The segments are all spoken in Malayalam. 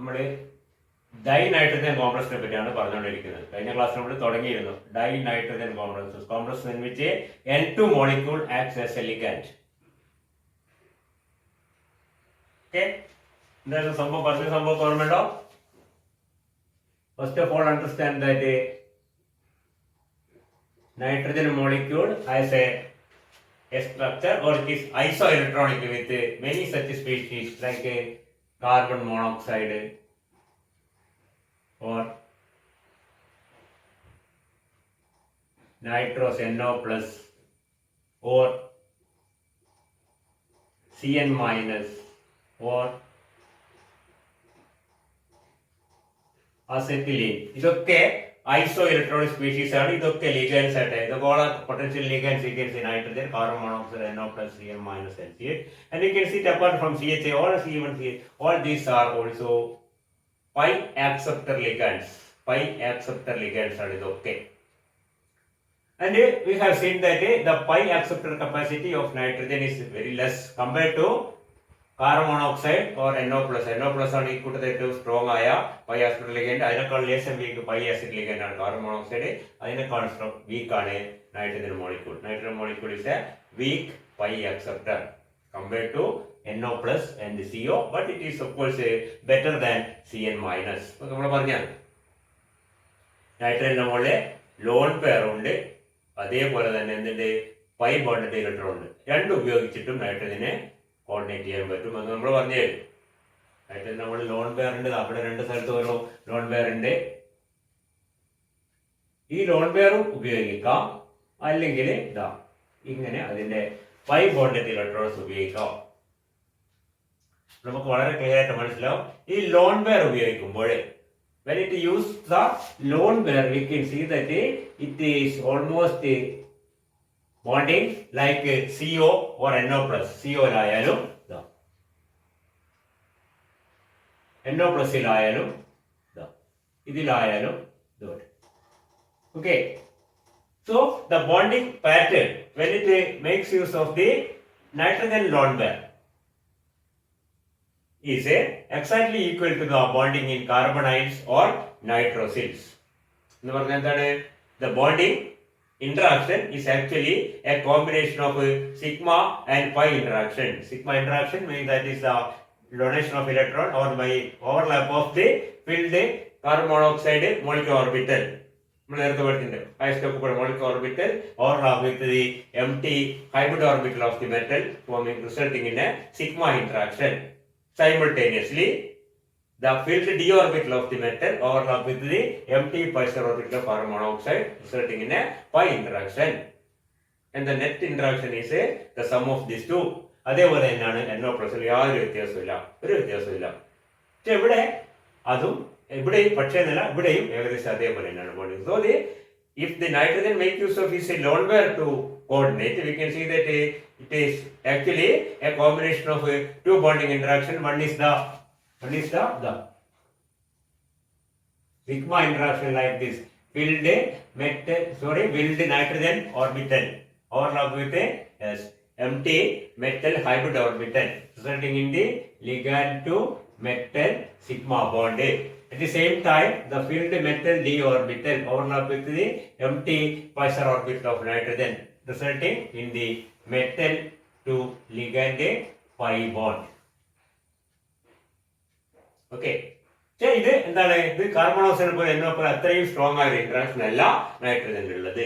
നമ്മൾ ഡൈ നൈട്രജൻ കോംപ്ലക്സിനെ പറ്റിയാണ് പറഞ്ഞുകൊണ്ടിരിക്കുന്നത്. കഴിഞ്ഞ ക്ലാസ്സിൽ നമ്മൾ തുടങ്ങിയിരുന്നു dye nitrogen complex in which N2 molecule acts as a ligand. Okay, എന്തായാലും സംഭവം പറഞ്ഞ സംഭവം ഓർമ്മയുണ്ടോ? First of all, understand that a nitrogen molecule has a structure or it is isoelectronic with many such species like carbon monoxide or nitrous NO plus or Cn minus or acetylene. ഇതൊക്കെ ഐസോ ഇലക്ട്രോണിക് സ്പീഷീസ് ആണ്. ഇതൊക്കെ ലിഗൻസ് ആയിട്ട് ഇതുപോലെ potential ligands you can see nitrogen, carbon monoxide, NO plus, Cn minus, and CH. And you can see it apart from CHA or C1CH, all these are also pi acceptor ligands. Pi acceptor ligands are ഇതൊക്കെ. And we have seen that the pi acceptor capacity of nitrogen is very less compared to carbon monoxide or NO plus. NO plus ആണ് ഈ കൂട്ടത്തിൽ ഏറ്റവും സ്ട്രോങ് ആയ പൈ ആസിഡ് ലിഗൻഡ്. അതിനേക്കാൾ ലേശം വീക്ക് പൈ ആസിഡ് ലിഗൻഡ് ആണ് കാർബൺ മോണോക്സൈഡ്. അതിനേക്കാൾ വീക്ക് ആണ് nitrogen molecule. Nitrogen molecule is a weak pi acceptor compared to NO plus and CO, but it is of course better than Cn minus. നമ്മൾ പറഞ്ഞാൽ നൈട്രജന്റെ മുകളിൽ ലോൺ പെയർ ഉണ്ട്, അതേപോലെ തന്നെ എന്തിന്റെ പൈ ബോണ്ടഡ് ഇലക്ട്രോൺ ഉണ്ട്. രണ്ടും ഉപയോഗിച്ചിട്ടും നൈട്രജനെ കോർഡിനേറ്റ് ചെയ്യാൻ പറ്റും എന്ന് നമ്മൾ പറഞ്ഞു. നൈട്രജൻ നമ്മൾ ലോൺ പെയർ ഉണ്ട്, അവിടെ രണ്ട് സ്ഥലത്ത് ഓരോ ലോൺ പെയർ ഉണ്ട്. ഈ ലോൺ പെയറും ഉപയോഗിക്കാം, അല്ലെങ്കിൽ ഇതാ ഇങ്ങനെ അതിന്റെ പൈ ബോണ്ടഡ് ഇലക്ട്രോൺസ് ഉപയോഗിക്കാം. നമുക്ക് വളരെ ക്ലിയർ ആയിട്ട് മനസ്സിലാവും. ഈ ലോൺ പെയർ ഉപയോഗിക്കുമ്പോൾ when it use the lone pair we can see that it is almost bonding like CO or NO plus. CO ലായാലും NO plus ലായാലും ഇതിലായാലും ഇതുപോലെ. Okay, so the bonding pattern when it makes use of the nitrogen lone pair is exactly equal to the bonding in carbonyls or nitrosyls. എന്ന് പറഞ്ഞാൽ എന്താണ്? The bonding interaction is actually a combination of sigma and pi interaction. Sigma interaction means that is the donation of electron or by overlap of the filled carbon monoxide molecular orbital. നമ്മൾ നേരത്തെ പഠിച്ചിട്ടുണ്ട് highest occupied molecular orbital overlap with the empty hybrid orbital of the metal resulting in a sigma interaction. Simultaneously, the filled d orbital of the metal overlap with the empty pi star orbital of carbon monoxide, resulting in a pi interaction. And the net interaction is the sum of these two. അതേപോലെ തന്നെയാണ് NO plus യാതൊരു വ്യത്യാസമില്ല, ഒരു വ്യത്യാസമില്ല. പക്ഷെ ഇവിടെ അതും ഇവിടെയും പക്ഷേ എന്നല്ല, ഇവിടെയും ഏകദേശം അതേപോലെ തന്നെയാണ് bonding. So if the nitrogen make use of is a lone pair to coordinate, we can see that it is actually a combination of two bonding interaction. One is the sigma interaction like this. Filled nitrogen orbital overlap with a empty metal hybrid orbital, resulting in the ligand to metal sigma bond. At the same time, the filled metal d orbital overlap with the empty pi star orbital of nitrogen, resulting in the metal to ligand pi bond. Okay. ഇത് എന്താണ്? ഇത് കാർബൺ ഓക്സൈഡ് പോലെ NO പോലെ അത്രയും സ്ട്രോങ് ആയ ഇന്ററാക്ഷൻ അല്ല നൈട്രജനിലുള്ളത്.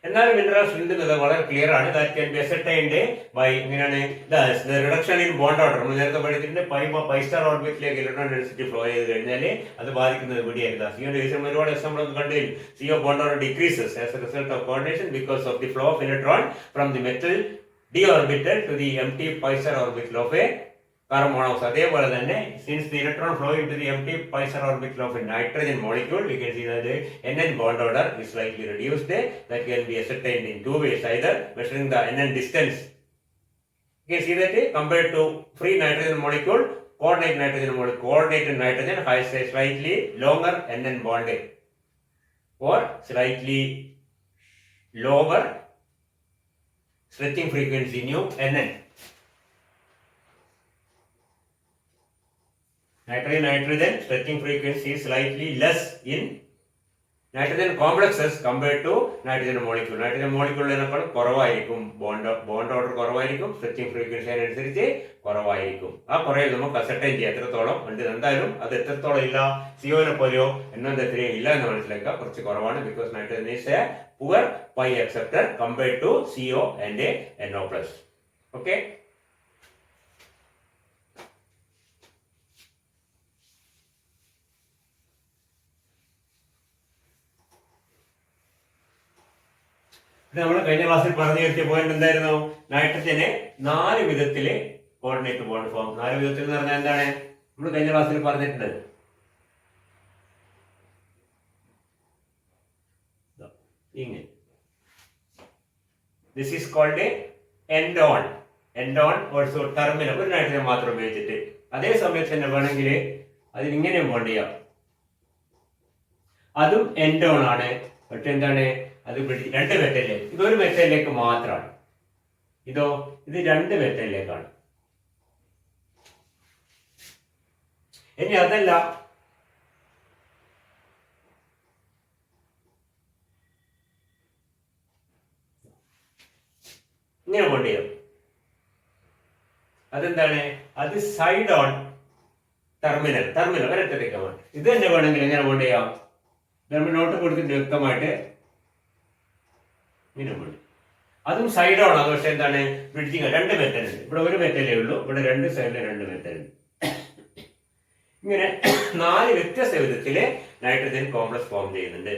എന്നാലും ഇന്ററാക്ഷൻ ഉണ്ടെന്നത് വളരെ ക്ലിയർ ആണ്. That can be ascertained by ഇങ്ങനെയാണ് റിഡക്ഷൻ ഇൻ ബോണ്ട് ഓർഡർ. നമ്മൾ നേരത്തെ പഠിച്ചിട്ടുണ്ട് പൈ സ്റ്റാർ ഓർബിറ്റിലേക്ക് ഇലക്ട്രോൺ ഡെൻസിറ്റി ഫ്ലോ ചെയ്ത് കഴിഞ്ഞാൽ അത് ബാധിക്കുന്നത് ഇവിടെയായിരുന്നു. സിയോന്റെ കേസിൽ ഒരുപാട് എക്സാമ്പിൾ ഒന്ന് കണ്ടിരുന്നു. CO bond order decreases as a result of coordination because of the flow of electron from the metal d orbital to the empty pi star orbital of a carbon monoxide. അതേപോലെ തന്നെ since the electron flow into the empty pi star orbital of a nitrogen molecule, we can see that the NN bond order is slightly reduced. That can be ascertained in two ways, either measuring the NN distance. You can see that compared to free nitrogen molecule, coordinated nitrogen has a slightly longer NN bond or slightly lower stretching frequency nu NN. Nitrogen stretching frequency is slightly less in nitrogen complexes compared to nitrogen molecule. Nitrogen molecule കുറവായിരിക്കും, ബോണ്ട് ഓർഡർ കുറവായിരിക്കും, സ്ട്രെച്ചിങ് ഫ്രീക്വൻസി അതിനനുസരിച്ച് കുറവായിരിക്കും. ആ കുറയിൽ നമുക്ക് അസർട്ടൈൻ ചെയ്യാം എത്രത്തോളം ഉണ്ട്. എന്തായാലും അത് എത്രത്തോളം ഇല്ല, സിഒനെ പോലെയോ എന്നോ ഇല്ല എന്ന് മനസ്സിലാക്കുക, കുറച്ച് കുറവാണ്. Because nitrogen is a poor pi acceptor compared to CO and NO+. Okay, നമ്മൾ കഴിഞ്ഞ ക്ലാസ്സിൽ പറഞ്ഞു നിർത്തിയ പോയിന്റ് എന്തായിരുന്നു? നൈട്രജന് 4 വിധത്തില് കോർഡിനേറ്റ് ബോണ്ട് ഫോം. 4 വിധത്തിൽ എന്ന് പറഞ്ഞാൽ എന്താണ്? നമ്മൾ കഴിഞ്ഞ ക്ലാസ്സിൽ പറഞ്ഞിട്ടുണ്ട്. ഇങ്ങനെ this is called end on. End on also terminal, ഒരു നൈട്രജൻ മാത്രം ഉപയോഗിച്ചിട്ട്. അതേ സമയത്ത് തന്നെ വേണമെങ്കിൽ അതിനിങ്ങനെ ബോണ്ട് ചെയ്യാം. അതും എൻഡ് ഓൺ ആണ്. പക്ഷെ എന്താണ്, അത് 2 മെറ്റലിലേക്ക്, ഇതൊരു മെറ്റലിലേക്ക് മാത്രമാണ്. ഇത് 2 മെറ്റലിലേക്കാണ്. ഇനി അതല്ല, ഇങ്ങനെ ബോണ്ട് ചെയ്യാം. അതെന്താണ്? അത് സൈഡ് ഓൺ ടെർമിനൽ, ഒരൊറ്റത്തേക്കാണ്. ഇത് തന്നെ വേണമെങ്കിൽ എങ്ങനെ ബോണ്ട് ചെയ്യാം? നമ്മൾ നോട്ട് കൊടുത്തിട്ട് വ്യക്തമായിട്ട് ഇങ്ങനെ ബോണ്ട്. അതും സൈഡ് ഓൺ ആണ്. പക്ഷെ എന്താണ്, ബ്രിഡ്ജിങ് 2 മെറ്റൽ ഉണ്ട്. ഇവിടെ ഒരു മെറ്റലേ ഉള്ളൂ, ഇവിടെ 2 സൈഡിൽ 2 മെറ്റൽ ഉണ്ട്. ഇങ്ങനെ 4 വ്യത്യസ്ത വിധത്തില് നൈട്രജൻ കോംപ്ലക്സ് ഫോം ചെയ്യുന്നുണ്ട്.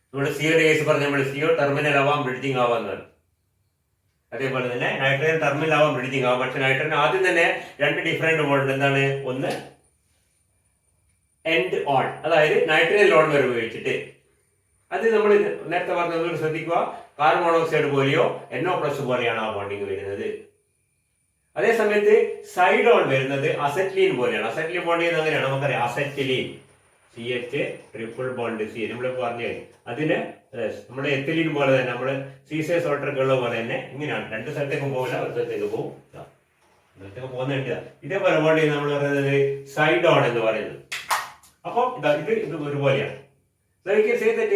നമ്മുടെ സിയുടെ കേസ് പറഞ്ഞ നമ്മൾ CO ടെർമിനൽ ആവാം, ബ്രിഡ്ജിങ് ആവാന്നാണ്. അതേപോലെ തന്നെ നൈട്രജൻ ടെർമിനൽ ആവാം, ബ്രിഡ്ജിങ് ആവാം. പക്ഷെ നൈട്രജൻ ആദ്യം തന്നെ 2 ഡിഫറെന്റ് ബോണ്ട്. എന്താണ്? ഒന്ന് എൻഡ് ഓൺ, അതായത് നൈട്രജൻ ലോൺ വരെ ഉപയോഗിച്ചിട്ട്. അത് നമ്മൾ നേരത്തെ പറഞ്ഞത് ശ്രദ്ധിക്കുക, കാർബൺ മോണോക്സൈഡ് പോലെയോ NO+ പോലെയാണ് ആ ബോണ്ടിങ് വരുന്നത്. അതേ സമയത്ത് സൈഡ് ഓൺ വരുന്നത് അസെറ്റിലീൻ പോലെയാണ്. അസെറ്റിലീൻ ബോണ്ട് ചെയ്യുന്നത് അങ്ങനെയാണ്. നമുക്കറിയാം acetylene CH triple bond C നമ്മൾ പറഞ്ഞു. അതിന് നമ്മുടെ എത്തിലീൻ പോലെ തന്നെ, നമ്മുടെ സീസേ സോൾട്ടർക്ക് ഉള്ള പോലെ തന്നെ ഇങ്ങനെയാണ്. 2 സ്ഥലത്തേക്കും പോകില്ല, ഒരു സ്ഥലത്തേക്ക് പോകും. സ്ഥലത്തേക്ക് പോകുന്നുണ്ട്. ഇതേപോലെ ബോണ്ട് ചെയ്യുന്നത് നമ്മൾ പറയുന്നത് സൈഡ് ഓൺ എന്ന് പറയുന്നത്. അപ്പൊ ഇത് ഒരുപോലെയാണ്. So you can say that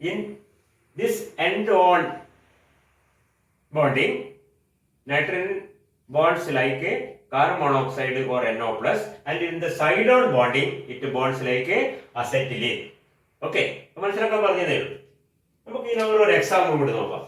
in this end-on bonding, nitrogen bonds like a carbon monoxide or NO+, and in the side-on bonding, it bonds like a acetylene. Okay, മനസ്സിലാക്കാൻ പറഞ്ഞതേ ഉള്ളൂ. നമുക്ക് ഇനി ഒരു എക്സാമ്പിൾ കൂടി നോക്കാം.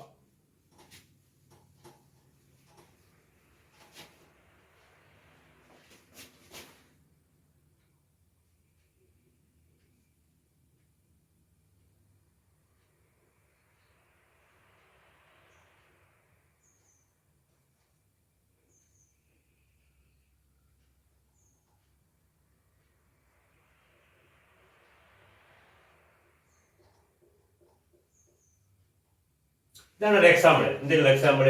ഇതാണ് ഒരു എക്സാമ്പിൾ. എന്തിനുള്ള example?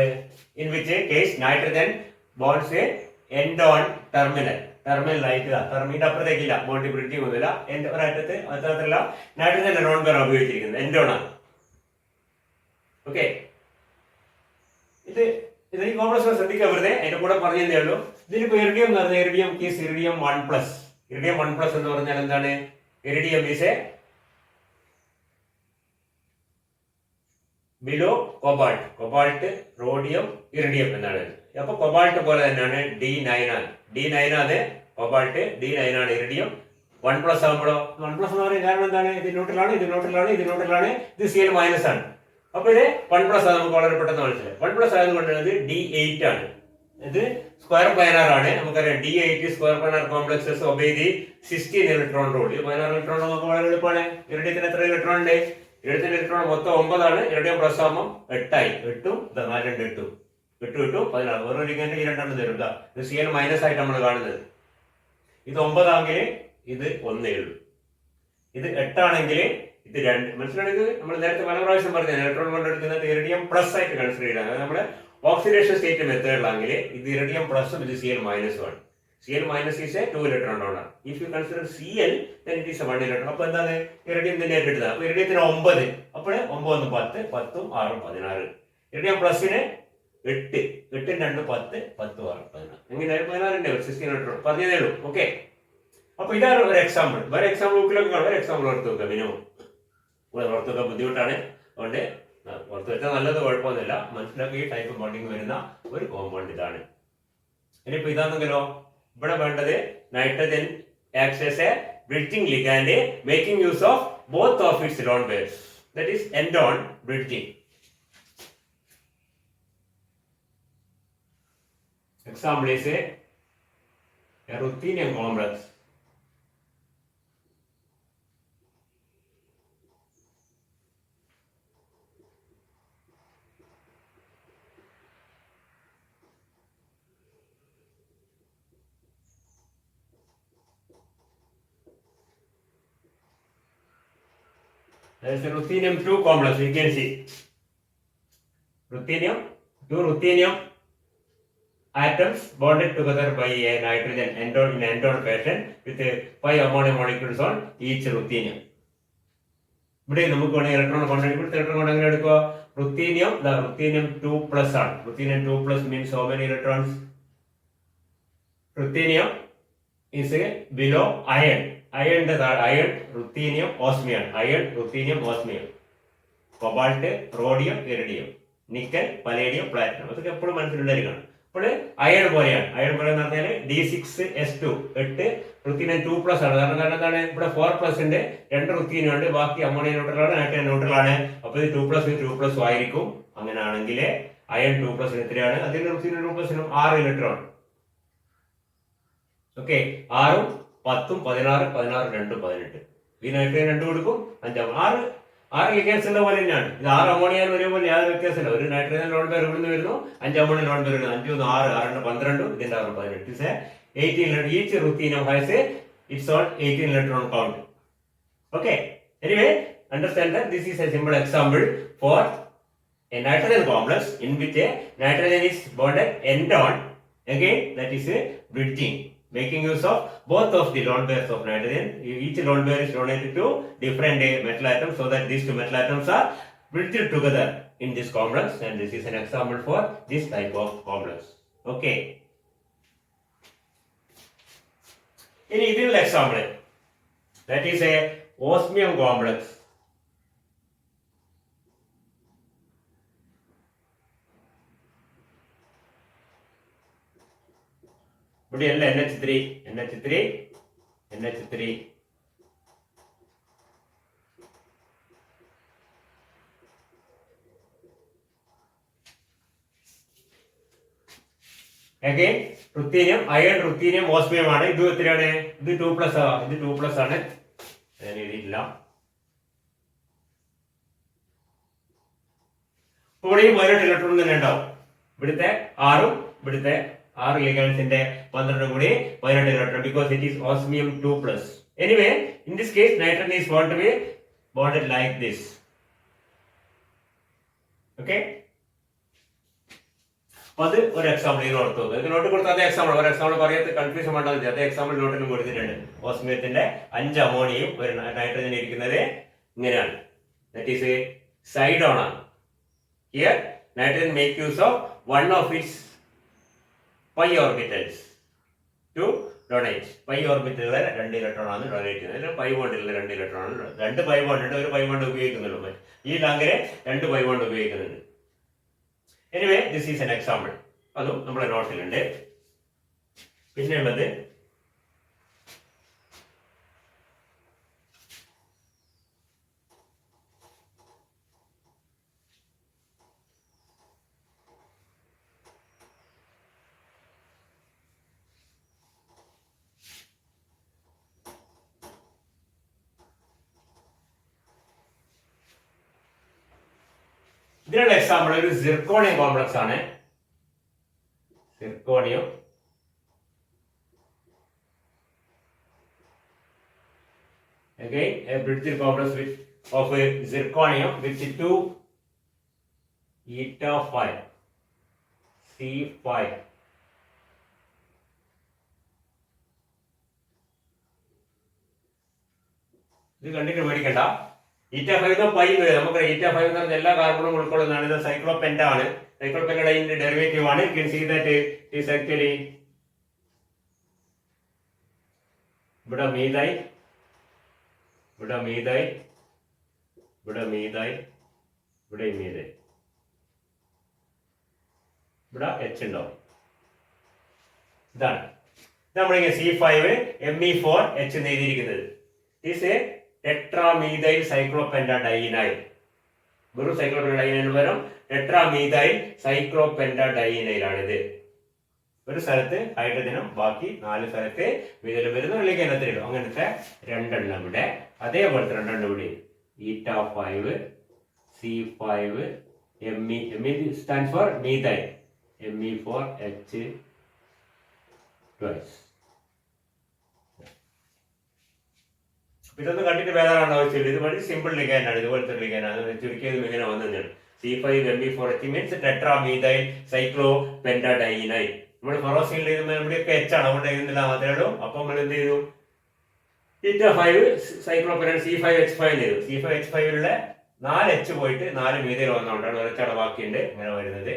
In which case nitrogen bonds end on ടെർമിനലായിട്ട് ടെർമിന്റെ അപ്പുറത്തേക്കില്ല, ബോണ്ട് ബ്രിഡ്ജിങ് ഒന്നുമില്ല. ഒരറ്റത്ത് അത്തരത്തിലുള്ള നൈട്രജൻ നോൺ പേർ ഉപയോഗിച്ചിരിക്കുന്നത് എൻഡ് ഓൺ ആണ്. ഓക്കെ, ഇത് ഈ കോംപ്ലക്സ് ശ്രദ്ധിക്കാൻ വെറുതെ അതിന്റെ കൂടെ പറഞ്ഞതേ ഉള്ളൂ. ഇതിലിപ്പോ ഇറിഡിയം എന്ന് പറഞ്ഞാൽ ഇറിഡിയം ഈസ് ഇറിഡിയം 1+. ഇറിഡിയം 1+ എന്ന് പറഞ്ഞാൽ എന്താണ്? Iridium is A below cobalt, rhodium, iridium എന്നാണ്. അപ്പൊ കൊബാൾട്ട് പോലെ തന്നെയാണ് D9 ആണ്. D9 ആണ് കൊബാൾട്ട്, D9 ആണ് ഇറിഡിയം. 1+ ആകുമ്പോഴോ 1+ എന്ന് പറയാൻ കാരണം എന്താണ്? ഇത് ന്യൂട്രലാണ്, ഇത് Cl- ആണ്. അപ്പൊ ഇത് 1+ ആണ്. നമുക്ക് വളരെ പെട്ടെന്ന് മനസ്സിലായി. 1+ ആയതുകൊണ്ട് ഇത് D8 ആണ്. ഇത് സ്ക്വയർ പ്ലാനാർ ആണ്. നമുക്കറിയാം D8 square planar complexes obey the 16 electron rule. 16 electron നമുക്ക് വളരെ എളുപ്പമാണ്. ഇറിഡിയത്തിന് എത്ര ഇലക്ട്രോൺ ഉണ്ട്? ഇവിടുത്തെ ഇലക്ട്രോൺ മൊത്തം 9 ആണ്. ഇറിഡിയം പ്ലസ് ആകുമ്പോൾ 8 ആയി. 8 4 8 16. ഓരോ ലിഗൻഡ് ഈ 2 തരും. ഇത് Cl- ആയിട്ട് നമ്മൾ കാണുന്നത്. ഇത് 9 ആണെങ്കിൽ ഇത് 1 ഉള്ളൂ. ഇത് 8 ആണെങ്കിൽ ഇത് 2. മനസ്സിലാണെങ്കിൽ നമ്മൾ നേരത്തെ പല പ്രാവശ്യം പറഞ്ഞ ഇലക്ട്രോൺ കൊണ്ടെടുക്കുന്നത് ഇറിഡിയം പ്ലസ് ആയിട്ട് കൺസിഡർ ചെയ്യണം. അതായത് നമ്മുടെ ഓക്സിഡേഷൻ സ്റ്റേറ്റ് മെത്തേഡിലാണെങ്കിൽ ഇത് ഇറിഡിയം പ്ലസും ഇത് Cl- ആണ്. Cl- is a 2 electron donor. If you consider Cl, then it is a 1 electron. അപ്പോൾ എന്താണ്? ഇറിഡിയം തന്നെ എടുത്തത്. അപ്പൊ ഇറിഡിയത്തിന് 9, അപ്പോൾ 9 1 10, 10 6 16. ഇറിഡിയം പ്ലസിന് 8, 8 2 10, 10 6 16. എങ്ങനെ 16 16 ഇലക്ട്രോൺ പറഞ്ഞതേ ഉള്ളൂ. ഓക്കെ, അപ്പൊ ഇതാണ് ഒരു എക്സാമ്പിൾ. വേറെ എക്സാമ്പിൾ ബുക്കിലൊക്കെ കാണും. ഒരു എക്സാമ്പിൾ ഓർത്ത് വെക്കുക. മിനിമം ഓർത്ത് വെക്കാൻ ബുദ്ധിമുട്ടാണ്, അതുകൊണ്ട് ഓർത്ത് വെച്ചാൽ നല്ലത്, കുഴപ്പമൊന്നുമില്ല. മനസ്സിലാക്കി ഈ ടൈപ്പ് ബോണ്ടിങ് വരുന്ന ഒരു കോമ്പൗണ്ട് ഇതാണ്. ഇനിയിപ്പോ ഇതാണെങ്കിലോ, ഇവിടെ വേണ്ടത് nitrogen acts as a bridging ligand making use of both of its lone pairs, that is end-on bridging. Example is a ruthenium complex. There is a ruthenium-2 complex. You can see ruthenium, 2 ruthenium atoms bonded together by a nitrogen in end-on fashion with 5 ammonia molecules on each ruthenium. ഇവിടെ നമുക്ക് വേണമെങ്കിൽ ഇലക്ട്രോൺ കോണ്ടാക്ട്, ഇവിടുത്തെ ഇലക്ട്രോൺ കോണ്ടാക്ട് എടുക്കുക. റുത്തീനിയം, റുത്തീനിയം 2+ ആണ്. Ruthenium 2+ means how many electrons? Ruthenium is below iron. Iron, ruthenium, osmium. Iron, ruthenium, osmium. Cobalt, rhodium, iridium. Nickel, palladium, platinum. അതൊക്കെ എപ്പോഴും മനസ്സിലുണ്ടായിരിക്കണം. അപ്പോൾ അയൺ പോലെയാണ്. അയൺ പോലെ എന്ന് പറഞ്ഞാൽ D6S2 8 റുത്തീനിയം 2+ ആണ്. കാരണം എന്താണ്, ഇവിടെ 4+ ഉണ്ട്, 2 റുത്തീനിയം ഉണ്ട്, ബാക്കി അമോണിയ ന്യൂട്രലാണ്, നൈട്രജൻ ന്യൂട്രലാണ്. അപ്പൊ ഇത് 2+2+ ആയിരിക്കും. അങ്ങനെയാണെങ്കിൽ അയൺ 2+ എത്രയാണ്? അതിന് റുത്തീനിയം 2+ 6 ഇലക്ട്രോൺ. ഓക്കെ, 6ഉം 10ഉം 16 16 2 18. ഈ നൈട്രജൻ 2 കൊടുക്കും, 5 6 ലിഗൻസ് ഉള്ള പോലെ തന്നെയാണ്. ഇത് 6 അമോണിയ വരുമ്പോൾ യാതൊരു വ്യത്യാസമില്ല. ഒരു നൈട്രജൻ ലോൺ പേർ ഇവിടുന്ന് വരുന്നു, 5 അമോണിയ ലോൺ പേർ വരുന്നു. 5 6 6 12, ഇതിന്റെ 6 18. 18. Each ruthenium has its own 18 electron count. Okay. Anyway, understand that this is a simple example for a nitrogen complex in which a nitrogen is bonded end-on. Again, that is a bridging, making use of both of the lone pairs of nitrogen. Each lone pair is donated to different metal atoms, so that these two metal atoms are bridged together in this complex, and this is an example for this type of complex. Okay. ഇനി ഇതിനുള്ള example, that is a osmium complex. ഇവിടെയല്ല NH3 NH3 NH3. Again, ruthenium, iron, ruthenium, osmium ആണ്. ഇത് എത്രയാണ്? ഇത് 2+ ഇത് 2+ ആണ്. ഞാൻ എഴുതിയിട്ടില്ല. ഇവിടെ ഈ 18 ഇലക്ട്രോൺ തന്നെ ഉണ്ടാവും. ഇവിടുത്തെ 6ഉം ഇവിടുത്തെ 6 ലിഗൻസിന്റെ 12 കൂടി 18 electron, because it is osmium 2+. Anyway, in this case, nitrogen is want to be bonded like this. Okay. അത് ഒരു എക്സാമ്പിൾ ഇത് ഓർത്തു നോക്കുക. ഇത് നോട്ട് കൊടുത്ത അതേ എക്സാമ്പിൾ, ഒരു എക്സാമ്പിൾ പറയാത്ത കൺഫ്യൂഷൻ വേണ്ടത്, അതേ എക്സാമ്പിൾ നോട്ടിലും കൊടുത്തിട്ടുണ്ട്. ഓസ്മിയത്തിന്റെ 5 അമോണിയയും ഒരു നൈട്രജൻ ഇരിക്കുന്നത് ഇങ്ങനെയാണ്. ദാറ്റ് ഈസ് സൈഡ് ഓൺ ആണ്. Here nitrogen make use of one of its pi orbitals to donate. pi ഓർബിറ്റലുകളെ 2 electron ആണ് ഡൊണേറ്റ് ചെയ്യുന്നത്. പൈ ബോണ്ടിലുള്ള 2 ഇലക്ട്രോൺ ആണ്. 2 പൈ ബോണ്ട് ഉണ്ട്, ഒരു പൈ ബോണ്ട് ഉപയോഗിക്കുന്നുള്ളൂ. ഈ ലാങ്കരെ 2 പൈ ബോണ്ട് ഉപയോഗിക്കുന്നുണ്ട്. Anyway, this is an example. അതും നമ്മുടെ നോട്ടിലുണ്ട്. പിന്നെ ഉള്ളത് ഇതിനുള്ള എക്സാമ്പിൾ ഒരു സിർക്കോണിയം കോംപ്ലക്സ് ആണ്. Zirconium again a bridged complex of a zirconium with 2 eta 5 C5. ഇത് കണ്ടിട്ട് മേടിക്കണ്ട. ഈറ്റ5 പൈ വരും. നമുക്ക് ഈറ്റ5 എന്ന് പറഞ്ഞാൽ എല്ലാ കാർബണും ഉൾക്കൊള്ളുന്നതാണ്. ഇത് സൈക്ലോപെന്റ ആണ്. സൈക്ലോപെന്റയുടെ ഡെറിവേറ്റീവ് ആണ്. You can see that it is actually ഇവിടെ മീതായി, ഇവിടെ മീതായി, ഇവിടെ മീതായി, ഇവിടെ മീതായി, ഇവിടെ എച്ച് ഉണ്ടാവും. ഇതാണ് നമ്മളിങ്ങനെ C5 Me4H എന്ന് എഴുതിയിരിക്കുന്നത്. Is a tetramethyl cyclopentadienyl. വെറും സൈക്ലോപെന്റാഡൈനൈന് പകരം ടെട്രാമീഥൈൽ സൈക്ലോപെന്റാഡൈനൈൽ ആണിത്. ഒരു സ്ഥലത്ത് ഹൈഡ്രജനും ബാക്കി 4 സ്ഥലത്ത് ഇതിൽ വരുന്ന വെള്ളിക്കനത്തിലും അങ്ങനത്തെ 2 എണ്ണം ഇവിടെ. അതേപോലത്തെ 2 എണ്ണം ഇവിടെ eta5 C5 Me stands for methyl Me4H twice. ഇതൊന്നും കണ്ടിട്ട് വേദാണ് ആവശ്യമില്ല. ഇത് വളരെ സിമ്പിൾ ലിഗാനാണ്, ഇതുപോലത്തെ ലിഗാനാണ്. ചുരുക്കിയതും ഇങ്ങനെ വന്നതാണ്. C5 Me4H means ടെട്രാമീഥൈൽ സൈക്ലോപെന്റാഡൈനൈൽ. നമ്മൾ ഫെറോസിനിൽ എഴുതുമ്പോൾ ഇവിടെയൊക്കെ H ആണ്, അതുകൊണ്ട് എഴുതുന്നില്ല മാത്രമേ ഉള്ളൂ. അപ്പം നമ്മൾ എന്ത് ചെയ്തു? eta5 സൈക്ലോപെന്റാഡൈൻ C5H5 ചെയ്തു. C5H5ലുള്ള 4 H പോയിട്ട് 4 മീഥൈൽ വന്നുകൊണ്ടാണ് ഒരച്ചട ബാക്കിയുണ്ട് ഇങ്ങനെ വരുന്നത്.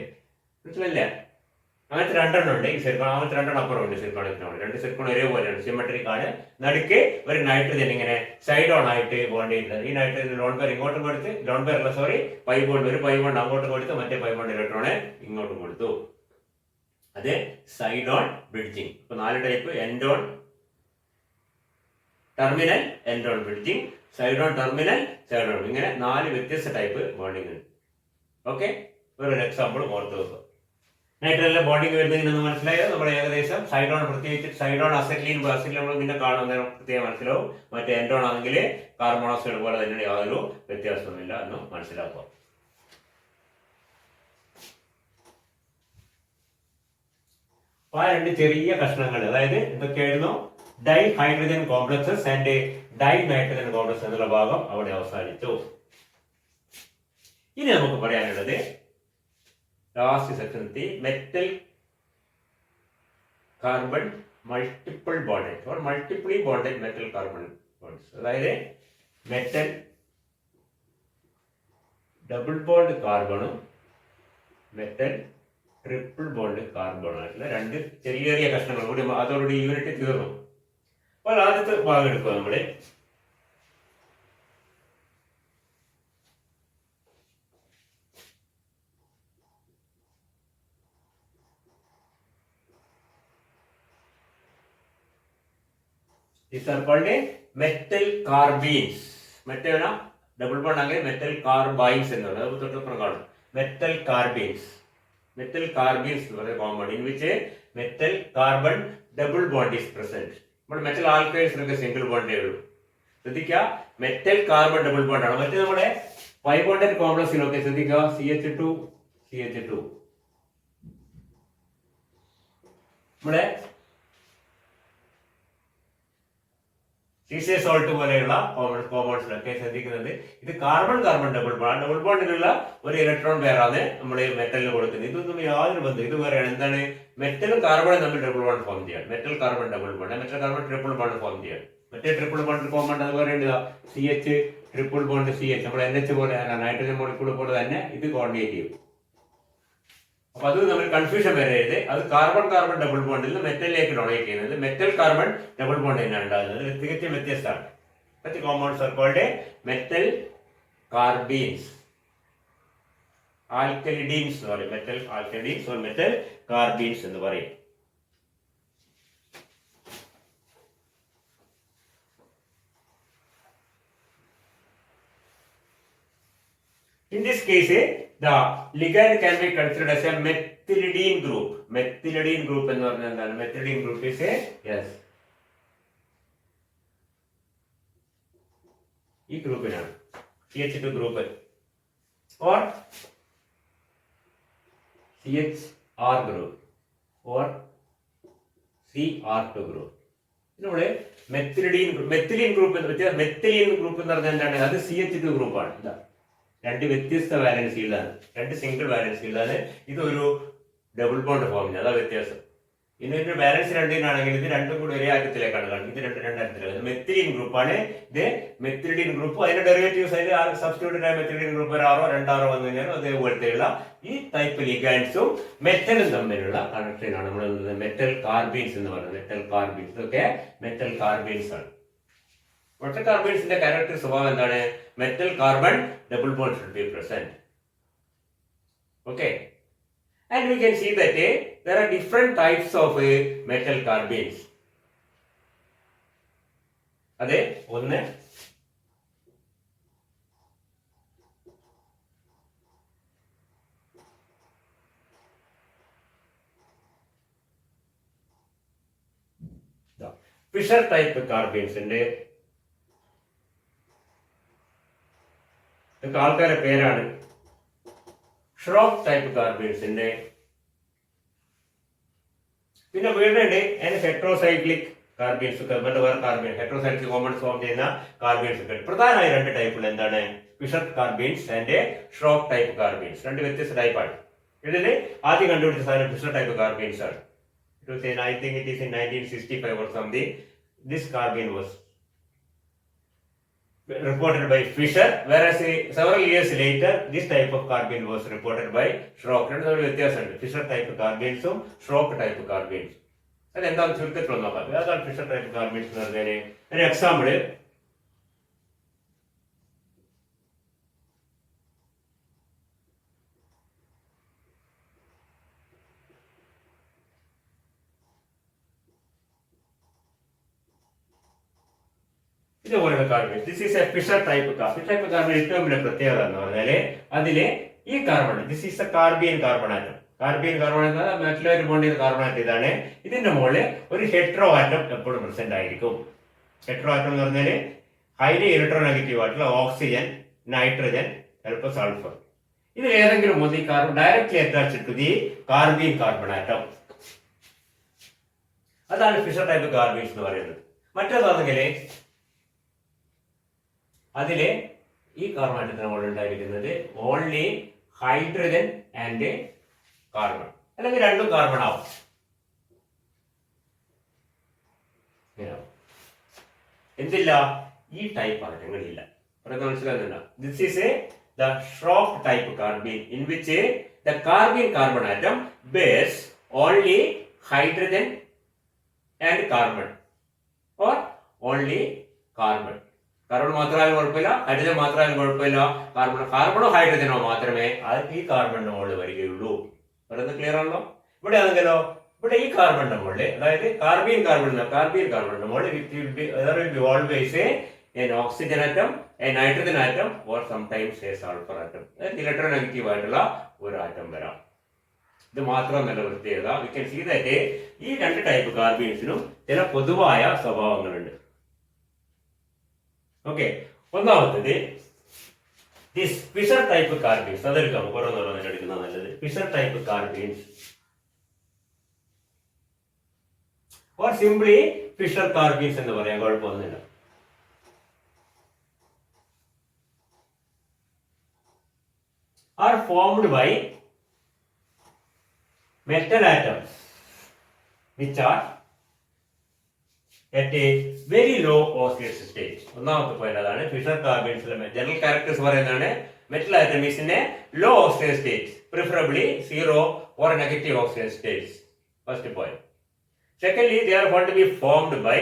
മനസ്സിലല്ലേ? അങ്ങനത്തെ 2 എണ്ണം ഉണ്ട് ഈ സിർക്കോൺ. അങ്ങനത്തെ 2 എണ്ണം അപ്പുറം ഉണ്ട് സിർക്കോണത്തിനോട്. 2 സിർക്കോൺ ഒരേപോലെയാണ്, സിമെട്രിക് ആണ്. നടുക്ക് ഒരു നൈട്രജൻ ഇങ്ങനെ സൈഡ് ഓൺ ആയിട്ട് ബോണ്ട് ചെയ്യുന്നത്. ഈ നൈട്രജൻ ലോൺ പെയർ ഇങ്ങോട്ടും കൊടുത്ത്, ലോൺ പെയർ അല്ല സോറി പൈ ബോണ്ട്, ഒരു പൈ ബോണ്ട് അങ്ങോട്ട് കൊടുത്ത് മറ്റേ പൈ ബോണ്ട് ഇലക്ട്രോണ് ഇങ്ങോട്ട് കൊടുത്തു. അത് സൈഡ് ഓൺ ബ്രിഡ്ജിങ്. ഇപ്പൊ 4 type: end on terminal, end on bridging, side on terminal, side on, ഇങ്ങനെ 4 വ്യത്യസ്ത ടൈപ്പ് ബോണ്ടിങ് ഉണ്ട്. ഓക്കെ, ഒരു എക്സാമ്പിൾ ഓർത്ത് വെക്കുക. നൈട്രജനിലെ ബോണ്ടിങ് വരുന്നതിനൊന്ന് മനസ്സിലായോ? നമ്മൾ ഏകദേശം സൈഡ് ഓൺ, പ്രത്യേകിച്ച് സൈഡ് ഓൺ അസെറ്റിലീൻ നമ്മൾ പിന്നെ കാണുന്ന പ്രത്യേകം മനസ്സിലാവും. മറ്റേ എൻഡ് ഓൺ ആണെങ്കിൽ കാർബൺ മോണോക്സൈഡ് പോലെ തന്നെ യാതൊരു വ്യത്യാസവുമില്ല എന്ന് മനസ്സിലാക്കുക. ആ 2 ചെറിയ കഷ്ണങ്ങൾ, അതായത് എന്തൊക്കെയായിരുന്നു? Di hydrogen complexes and di nitrogen complex എന്നുള്ള ഭാഗം അവിടെ അവസാനിച്ചു. ഇനി നമുക്ക് പറയാനുള്ളത് ലാസ്റ്റ് സെക്ഷൻ എത്തി. Metal carbon multiple bonded or multiply bonded metal carbon bonds. അതായത് മെറ്റൽ ഡബിൾ ബോണ്ട് കാർബണും മെറ്റൽ ട്രിപ്പിൾ ബോണ്ട് കാർബണും ആയിട്ടുള്ള 2 ചെറിയ ചെറിയ കഷ്ണങ്ങൾ കൂടി, അതോടുകൂടി യൂണിറ്റ് തീർന്നു. അപ്പോൾ ആദ്യത്തെ ഭാഗം എടുക്കുക നമ്മള്. These are called metal carbenes. Metal double bond ആണെങ്കിൽ മെറ്റൽ കാർബൈൻസ് എന്നാണ്. അത് തൊട്ടപ്പുറം കാണും. മെറ്റൽ കാർബീൻസ്, മെറ്റൽ കാർബീൻസ് എന്ന് പറയുന്ന compound in which metal carbon double bond is present. നമ്മൾ മെറ്റൽ ആൽക്കൈഡ്സിനൊക്കെ സിംഗിൾ ബോണ്ടേ ഉള്ളൂ. ശ്രദ്ധിക്കുക, മെറ്റൽ കാർബൺ ഡബിൾ ബോണ്ട് ആണ്. മറ്റേ നമ്മുടെ പൈ ബോണ്ടഡ് കോംപ്ലക്സിലൊക്കെ ശ്രദ്ധിക്കുക, CH2 CH2. നമ്മുടെ സീസേ സോൾട്ട് പോലെയുള്ള കോമ്പൗണ്ട്സിലൊക്കെ ശ്രദ്ധിക്കുന്നത് ഇത് കാർബൺ കാർബൺ ഡബിൾ ബോണ്ട്. ഡബിൾ ബോണ്ടിലുള്ള ഒരു ഇലക്ട്രോൺ പേരാണ് നമ്മൾ മെറ്റലിന് കൊടുക്കുന്നത്. ഇതൊന്നും യാതൊരു ബന്ധം, ഇത് വേറെയാണ്. എന്താണ്? മെറ്റലും കാർബണും തമ്മിൽ ഡബിൾ ബോണ്ട് ഫോം ചെയ്യാൻ. Metal carbon double bond, metal carbon triple bond form ചെയ്യാൻ. മറ്റേ ട്രിപ്പിൾ ബോണ്ട് കോമ്പൗണ്ട് അത് പറയേണ്ടതാ CH ട്രിപ്പിൾ ബോണ്ട് CH. നമ്മൾ NH പോലെ നൈട്രജൻ മോളിക്യൂൾ പോലെ തന്നെ ഇത് കോർഡിനേറ്റ് ചെയ്യും. അപ്പൊ അത് നമ്മൾ കൺഫ്യൂഷൻ വരരുത്. അത് കാർബൺ കാർബൺ ഡബിൾ ബോണ്ടിൽ നിന്ന് മെറ്റലിലേക്ക് ഡൊണേറ്റ് ചെയ്യുന്നത് മെറ്റൽ കാർബൺ ഡബിൾ ബോണ്ട് തന്നെയാണ് ഉണ്ടാകുന്നത്. തികച്ചും വ്യത്യസ്തമാണ്. മറ്റ് കോമ്പൗണ്ട്സ് ആർ കോൾഡ് മെറ്റൽ കാർബീൻസ്, ആൽക്കലിഡീൻസ് എന്ന് പറയും. മെറ്റൽ ആൽക്കലിഡീൻസ് ഓർ മെറ്റൽ കാർബീൻസ് എന്ന് പറയും. In this case, the ligand can be considered as a methylidene group. Methylidene group എന്ന് പറഞ്ഞാൽ എന്താണ്? Methylidene group is a ഈ ഗ്രൂപ്പിനാണ് CH2 group or CHR group or CR2 group. ഇതിനോട് മെത്തിലിൻ ഗ്രൂപ്പ് എന്ന് വെച്ചാൽ മെത്തിലിൻ ഗ്രൂപ്പ് എന്ന് പറഞ്ഞാൽ എന്താണ്? അത് CH2 ഗ്രൂപ്പാണ്. ഇതാ 2 വ്യത്യസ്ത വാലൻസിയിലാണ്, 2 സിംഗിൾ വാലൻസിയിലാണ്. ഇതൊരു ഡബിൾ ബോണ്ട് ഫോം ചെയ്യുന്നത്, അതാ വ്യത്യാസം. ഇതിനൊരു ബാലൻസ് രണ്ടിനാണെങ്കിൽ ഇത് രണ്ടും കൂടി ഒരേ ആറ്റത്തിലേക്കാണ് കാണുന്നത്. ഇത് രണ്ടായിരത്തിലേക്ക് മെത്തിലിൻ ഗ്രൂപ്പാണ്. ഇത് മെത്തിലിൻ ഗ്രൂപ്പ്, അതിന്റെ ഡെറിവേറ്റീവ്സ് അതിൽ സബ്സ്റ്റിറ്റ്യൂട്ടഡ് ആയ മെത്തിലിൻ ഗ്രൂപ്പ് ഒരു ആറോ രണ്ടാറോ വന്നു കഴിഞ്ഞാൽ അതേപോലത്തെയുള്ള ഈ ടൈപ്പ് ലിഗാൻഡ്സും മെറ്റലും തമ്മിലുള്ള കണക്ഷനാണ് നമ്മൾ മെറ്റൽ കാർബീൻസ് എന്ന് പറയുന്നത്. മെറ്റൽ കാർബീൻസ്, ഇതൊക്കെ മെറ്റൽ കാർബീൻസ് ആണ്. മെറ്റൽ കാർബീൻസിന്റെ ക്യാരക്ടർ സ്വഭാവം എന്താണ്? Metal carbon double bond should be present. Okay, and we can see that there are different types of metal carbenes. അതെ, ഒന്ന് ഫിഷർ ടൈപ്പ് കാർബീൻസിന്റെ ആൾക്കാരുടെ പേരാണ്. ഷ്രോക്ക് ടൈപ്പ് കാർബീൻസിന്റെ പിന്നെ വീണ്ടുണ്ട് ഹെട്രോസൈക്ലിക് കാർബീൻസ് ഒക്കെ, വേറെ കാർബീൻ ഹെട്രോസൈക്ലിക് കോമ്പൗണ്ട്സ് ഫോം ചെയ്യുന്ന കാർബീൻസ് ഒക്കെ. പ്രധാനമായ രണ്ട് ടൈപ്പുകൾ എന്താണ്? Fischer carbenes and Schrock type carbenes. രണ്ട് വ്യത്യസ്ത ടൈപ്പാണ്. ഇതില് ആദ്യം കണ്ടുപിടിച്ച സാധനം ഫിഷർ ടൈപ്പ് കാർബീൻസ് ആണ്. I think it is in 1965 or something. This carbene was reported by Fisher, whereas several years later this type of carbene was reported by Schrock. രണ്ടും വ്യത്യാസമുണ്ട്. ഫിഷർ ടൈപ്പ് കാർബീൻസും ഷ്രോക്ക് ടൈപ്പ് കാർബീൻസും. അതെന്താണെന്ന് ചുരുക്കത്തിൽ നോക്കാം. അതാണ് ഫിഷർ ടൈപ്പ് കാർബീൻസ് എന്ന് പറഞ്ഞാൽ. ഒരു എക്സാമ്പിള്, ഇതുപോലുള്ള carbon. This is a Fischer type carbon. Fischer type carbon ഏറ്റവും വലിയ പ്രത്യേകത എന്ന് പറഞ്ഞാല് അതില് ഈ carbon, this is a carbene carbon atom. Carbene carbon എന്ന മെറ്റലായിട്ട് ബോണ്ട് ചെയ്ത കാർബൺ ആറ്റം ഇതാണ്. ഇതിന്റെ മുകളിൽ ഒരു ഹെട്രോ ആറ്റം എപ്പോഴും പ്രസന്റ് ആയിരിക്കും. ഹെട്രോ ആറ്റം എന്ന് പറഞ്ഞാല് ഹൈലി ഇലക്ട്രോനെഗറ്റീവ് ആയിട്ടുള്ള ഓക്സിജൻ, നൈട്രജൻ, ചിലപ്പോൾ സൾഫർ. ഇതിൽ ഏതെങ്കിലും ഒന്ന് ഈ carbon directly attached to the carbene carbon atom. അതാണ് ഫിഷർ ടൈപ്പ് കാർബീൻസ് എന്ന് പറയുന്നത്. മറ്റേതാണെങ്കിൽ അതില് ഈ കാർബൺ ആറ്റത്തിന് മുകളിൽ ഉണ്ടായിരിക്കുന്നത് ഓൺലി ഹൈഡ്രജൻ ആൻഡ് കാർബൺ, അല്ലെങ്കിൽ രണ്ടും കാർബൺ ആവും. എന്തില്ല? ഈ ടൈപ്പ് ആറ്റങ്ങളില്ല. മനസ്സിലാകുന്നില്ല. This is the Schrock type carbene, in which the carbon atom bears only hydrogen and carbon, or only carbon. കാർബൺ മാത്രമായാലും കുഴപ്പമില്ല, ഹൈഡ്രജൻ മാത്രമായാലും കുഴപ്പമില്ല, കാർബണോ ഹൈഡ്രജനോ മാത്രമേ ഈ കാർബണിന്റെ മുകളിൽ വരികയുള്ളൂ. പറയുന്നത് ക്ലിയർ ആണല്ലോ? ഇവിടെ ആണെങ്കിലോ, ഇവിടെ ഈ കാർബണിന്റെ മുകളിൽ, അതായത് കാർബിയൻ കാർബണിന്റെ മുകളിൽ always an oxygen atom, a nitrogen atom, or sometimes a sulfur atom. Electronegative ആയിട്ടുള്ള ഒരു ആറ്റം വരാം. ഇത് മാത്രമല്ല പ്രത്യേകത. വി കൻ സീ ദാറ്റ് ഈ രണ്ട് ടൈപ്പ് കാർബീൻസിനും ചില പൊതുവായ സ്വഭാവങ്ങളുണ്ട്. ഓക്കെ, ഒന്നാമത്തേത് ദിസ് ഫിഷർ ടൈപ്പ് കാർബീൻസ്. അതെടുക്കാം, ഓരോന്നോരോന്നിട്ട് എടുക്കുന്നത് നല്ലത്. Fischer type carbenes or simply Fischer carbenes എന്ന് പറയാൻ കുഴപ്പമൊന്നുമില്ല. Are formed by metal atoms which are at a very low oscillation stage. ഒന്നാമത്തെ പോയിന്റ് അതാണ്. ഫിഷർ കാർബീൻസിലെ ജനറൽ ക്യാരക്ടേഴ്സ് പറയുന്നതാണ് metal atom is in a low oxidation state, preferably zero or negative oxidation states. First point. Secondly, they are going to be formed by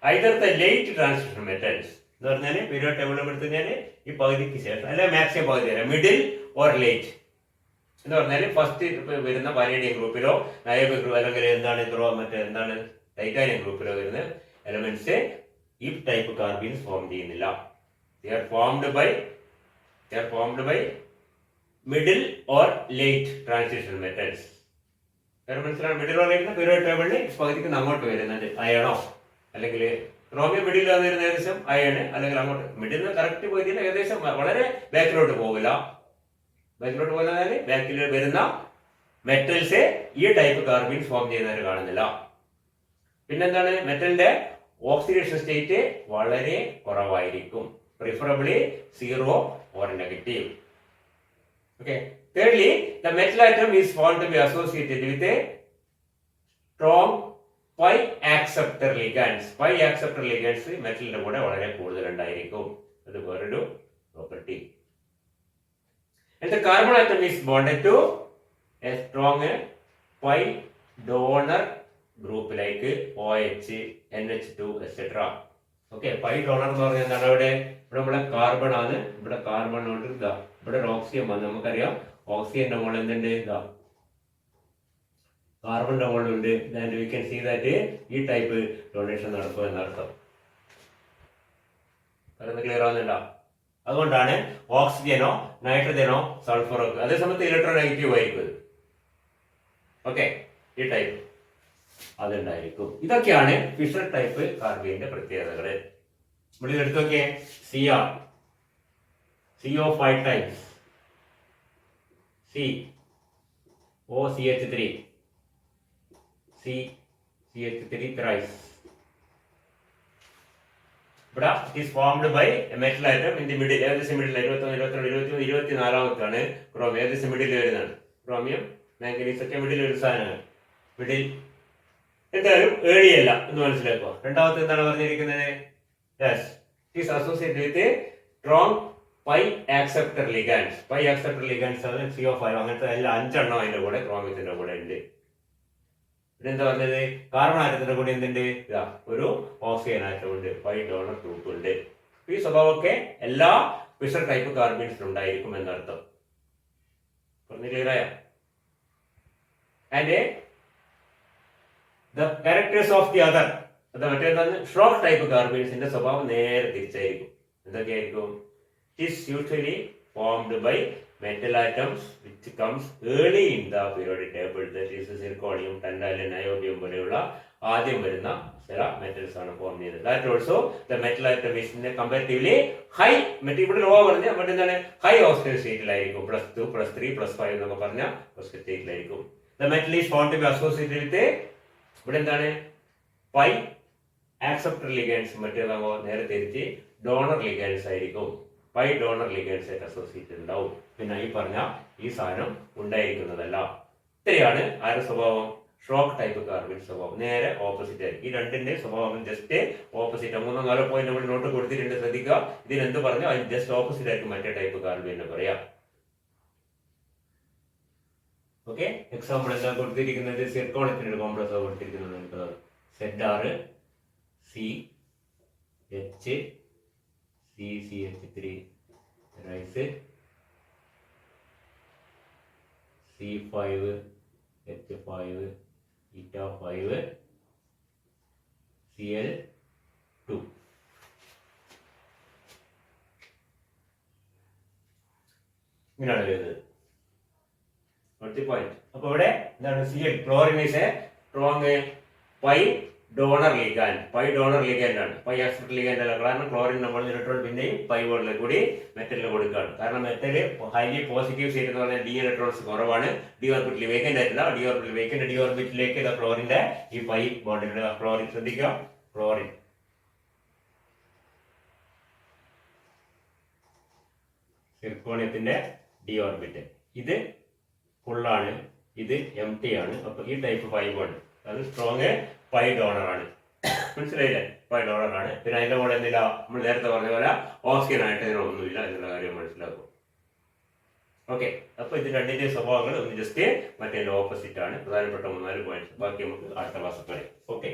either the late transition metals എന്ന് പറഞ്ഞാല് പീരിയോഡ് ടേബിൾ എടുത്തു കഴിഞ്ഞാൽ ഈ പകുതിക്ക് ശേഷം, അല്ലെ മാക്സിമം പകുതി വരെ, മിഡിൽ ഓർ ലേറ്റ് എന്ന് പറഞ്ഞാല് ഫസ്റ്റ് വരുന്ന പാലേഡിയം ഗ്രൂപ്പിലോ നയോബിക് ഗ്രൂപ്പ്, അല്ലെങ്കിൽ എന്താണ് ടൈറ്റാനിയം ഗ്രൂപ്പിലോ വരുന്ന എലമെന്റ്സ് ഈ ടൈപ്പ് കാർബീൻസ് ഫോം ചെയ്യുന്നില്ല. They are formed by middle or late transition metals. മനസ്സിലാണ്? മിഡിൽ ഓർ ലേറ്റ് പീരിയോഡ് ടേബിളിൽ പകുതിക്ക് അങ്ങോട്ട് വരുന്നുണ്ട് അയണോ, അല്ലെങ്കിൽ റോമിയോ മിഡിൽ വന്നിരുന്ന ഏകദേശം അയണ്, അല്ലെങ്കിൽ അങ്ങോട്ട് മിഡിൽ കറക്റ്റ് പോയിട്ടില്ല, ഏകദേശം വളരെ ബാക്കിലോട്ട് പോകില്ല. ബാക്കിലോട്ട് പോകുന്നതിനാൽ ബാക്കിൽ വരുന്ന മെറ്റൽസ് ഈ ടൈപ്പ് കാർബീൻസ് ഫോം ചെയ്യുന്നവർ കാണുന്നില്ല. പിന്നെന്താണ്? മെറ്റലിന്റെ ഓക്സിഡേഷൻ സ്റ്റേറ്റ് വളരെ കുറവായിരിക്കും, preferably zero or negative. Okay. Thirdly, the metal atom is found to be associated with a strong pi acceptor ligands. Pi acceptor ligands മെറ്റലിന്റെ കൂടെ വളരെ കൂടുതൽ ഉണ്ടായിരിക്കും. അത് വേറൊരു property. And the carbon atom is bonded to a strong pi donor group like OH, NH2, etc. Okay, pi donor എന്ന് പറഞ്ഞാൽ എന്താണ്? ഇവിടെ നമ്മളെ കാർബൺ ആണ്. ഇവിടെ കാർബൺ കൊണ്ട് ഇതാ ഇവിടെ ഒരു ഓക്സിജൻ വന്നു. നമുക്കറിയാം ഓക്സിജന്റെ മുകളിൽ എന്തുണ്ട്? ഇതാ കാർബണിന്റെ മുകളിലുണ്ട്. വി ക്യാൻ സീ ദാറ്റ് ഈ ടൈപ്പ് ഡൊണേഷൻ നടക്കും എന്നർത്ഥം. അതൊന്ന് ക്ലിയർ ആവുന്നുണ്ടോ? അതുകൊണ്ടാണ് ഓക്സിജനോ നൈട്രജനോ സൾഫറോ, അതേസമയത്ത് ഇലക്ട്രോനെഗറ്റീവ് ആയിരിക്കും. ഓക്കെ, ഈ ടൈപ്പ് അതുണ്ടായിരിക്കും. ഇതൊക്കെയാണ് ഫിഷർ ടൈപ്പ് കാർബീന്റെ പ്രത്യേകതകൾ. ഇവിടെ എടുത്തു നോക്കിയേ, Cr, CO 5 times, C, OCH3, C, CH3 thrice. ഇവിടെ it is formed by a metal atom in the middle. ഏകദേശം മിഡിൽ 24ാമത്താണ് ക്രോമിയം. ഏകദേശം മിഡിൽ വരുന്നതാണ് ക്രോമിയം. മാംഗനീസ് ഒക്കെ മിഡിൽ ഒരു സാധനമാണ്. മിഡിൽ എന്തായാലും ഏളി അല്ല എന്ന് മനസ്സിലാക്കുക. രണ്ടാമത്തെ എന്താണ് പറഞ്ഞിരിക്കുന്നത്? Yes, it is associated with strong pi acceptor ligands. Pi acceptor ligands ആണ് CO5. അങ്ങനത്തെ എല്ലാം 5 എണ്ണം അതിന്റെ കൂടെ ക്രോമിയത്തിന്റെ കൂടെ ഉണ്ട്. പിന്നെന്താ പറഞ്ഞത്? കാർബൺ ആറ്റത്തിന്റെ കൂടെ എന്തുണ്ട്? ഇതാ ഒരു ഓക്സിജൻ ആറ്റം ഉണ്ട്, പൈ ഡോണർ ഗ്രൂപ്പ് ഉണ്ട്. ഈ സ്വഭാവമൊക്കെ എല്ലാ ഫിഷർ ടൈപ്പ് കാർബീൻസിലും ഉണ്ടായിരിക്കും എന്നർത്ഥം. പറഞ്ഞു ക്ലിയർ ആയോ? And the characters of the other, അത് മറ്റേതാണ് ഷ്രോക്ക് ടൈപ്പ് കാർബീൻസിന്റെ സ്വഭാവം നേരെ തിരിച്ചായിരിക്കും. എന്തൊക്കെയായിരിക്കും? It is usually formed by metal atoms which comes early in the periodic table. That is zirconium, tantalum, niobium പോലെയുള്ള ആദ്യം വരുന്ന ചില മെറ്റൽസ് ആണ് ഫോം ചെയ്യുന്നത്. That also the metal atom is in a comparatively high metal. ഇവിടെ ലോ പറഞ്ഞ അവിടെ എന്താണ്? High oxidation സ്റ്റേറ്റിലായിരിക്കും. +2, +3, +5 എന്നൊക്കെ പറഞ്ഞ oxidation സ്റ്റേറ്റിലായിരിക്കും. The metal is found to be associated with ഇവിടെ എന്താണ്? Pi acceptor ലിഗാൻഡ്സ്. മറ്റേതാകുമ്പോൾ നേരെ തിരിച്ച് ഡോണർ ലിഗാൻഡ്സ് ആയിരിക്കും. പൈ ഡോണർ ലിഗാൻഡ്സ് ആയിട്ട് അസോസിയേറ്റഡ് ഉണ്ടാവും. പിന്നെ ഈ പറഞ്ഞ ഈ സാധനം ഉണ്ടായിരിക്കുന്നതല്ല. ഇത്രയാണ് ആരുടെ സ്വഭാവം? ഷ്രോക്ക് ടൈപ്പ് കാർബൺ സ്വഭാവം. നേരെ ഓപ്പോസിറ്റ് ആയിരിക്കും. ഈ രണ്ടിന്റെ സ്വഭാവം ജസ്റ്റ് ഓപ്പോസിറ്റ്. 3-4 പോയിന്റ് നമ്മൾ നോട്ട് കൊടുത്തിട്ടുണ്ട്, ശ്രദ്ധിക്കുക. ഇതിനെന്ത് പറഞ്ഞു? അതിന് ജസ്റ്റ് ഓപ്പോസിറ്റ് ആയിരിക്കും മറ്റേ ടൈപ്പ് കാർബൺ എന്ന് പറയാം. ഓക്കെ, എക്സാമ്പിൾ എന്താ കൊടുത്തിരിക്കുന്നത്? സിർക്കോണത്തിന്റെ ഒരു കോംപ്ലക്സ് കൊടുത്തിരിക്കുന്നത്. ZR, CH, CH3 റൈസ്, C5, H5, eta5, Cl2. ഇങ്ങനെയാണ് വരുന്നത്. അപ്പൊ ഇവിടെ എന്താണ്? Cl, chlorine is A strong pi donor ligand. Pi donor ligand ആണ്, പൈ ആക്സെപ്റ്റർ ലിഗാൻഡ് അല്ല. കാരണം ക്ലോറിൻ നമ്മൾ ഇലക്ട്രോൺ പിന്നെയും പൈ ബോണ്ടിൽ കൂടി മെറ്റലിന് കൊടുക്കുകയാണ്. കാരണം മെറ്റല് ഹൈലി പോസിറ്റീവ് സ്റ്റേറ്റ് എന്ന് പറഞ്ഞാൽ ഡി ഇലക്ട്രോൺസ് കുറവാണ്. ഡി ഓർബിറ്റിൽ വേക്കന്റ് ആയിട്ടില്ല. ഡി ഓർബിറ്റിൽ വേക്കന്റ്. ഡി ഓർബിറ്റിലേക്ക് ക്ലോറിന്റെ ഈ പൈ ബോണ്ടിൽ ക്ലോറിൻ, ശ്രദ്ധിക്കുക, ക്ലോറിൻ സിർക്കോണിയത്തിന്റെ ഡി ഓർബിറ്റ്. ഇത് ഫുള്ളാണ്, ഇത് എം ടി ആണ്. അപ്പൊ ഈ ടൈപ്പ് പൈ ബോണ്ട് അത് സ്ട്രോങ് പൈ ഡോണർ ആണ്. മനസ്സിലായില്ലേ? പൈ ഡോണർ ആണ്. പിന്നെ അതിന്റെ കൂടെ എന്തില്ല? നമ്മൾ നേരത്തെ പറഞ്ഞ പോലെ ഓക്സിജൻ ആയിട്ട് ഇതിനൊന്നുമില്ല എന്നുള്ള കാര്യം മനസ്സിലാക്കും. ഓക്കെ, അപ്പൊ ഇത് രണ്ടിന്റെ സ്വഭാവങ്ങൾ ഒന്ന് ജസ്റ്റ് മറ്റേ ഓപ്പോസിറ്റ് ആണ്. പ്രധാനപ്പെട്ട 3-4 പോയിന്റ്സ്. ബാക്കി നമുക്ക് അടുത്ത ക്ലാസ് പറയാം. ഓക്കെ.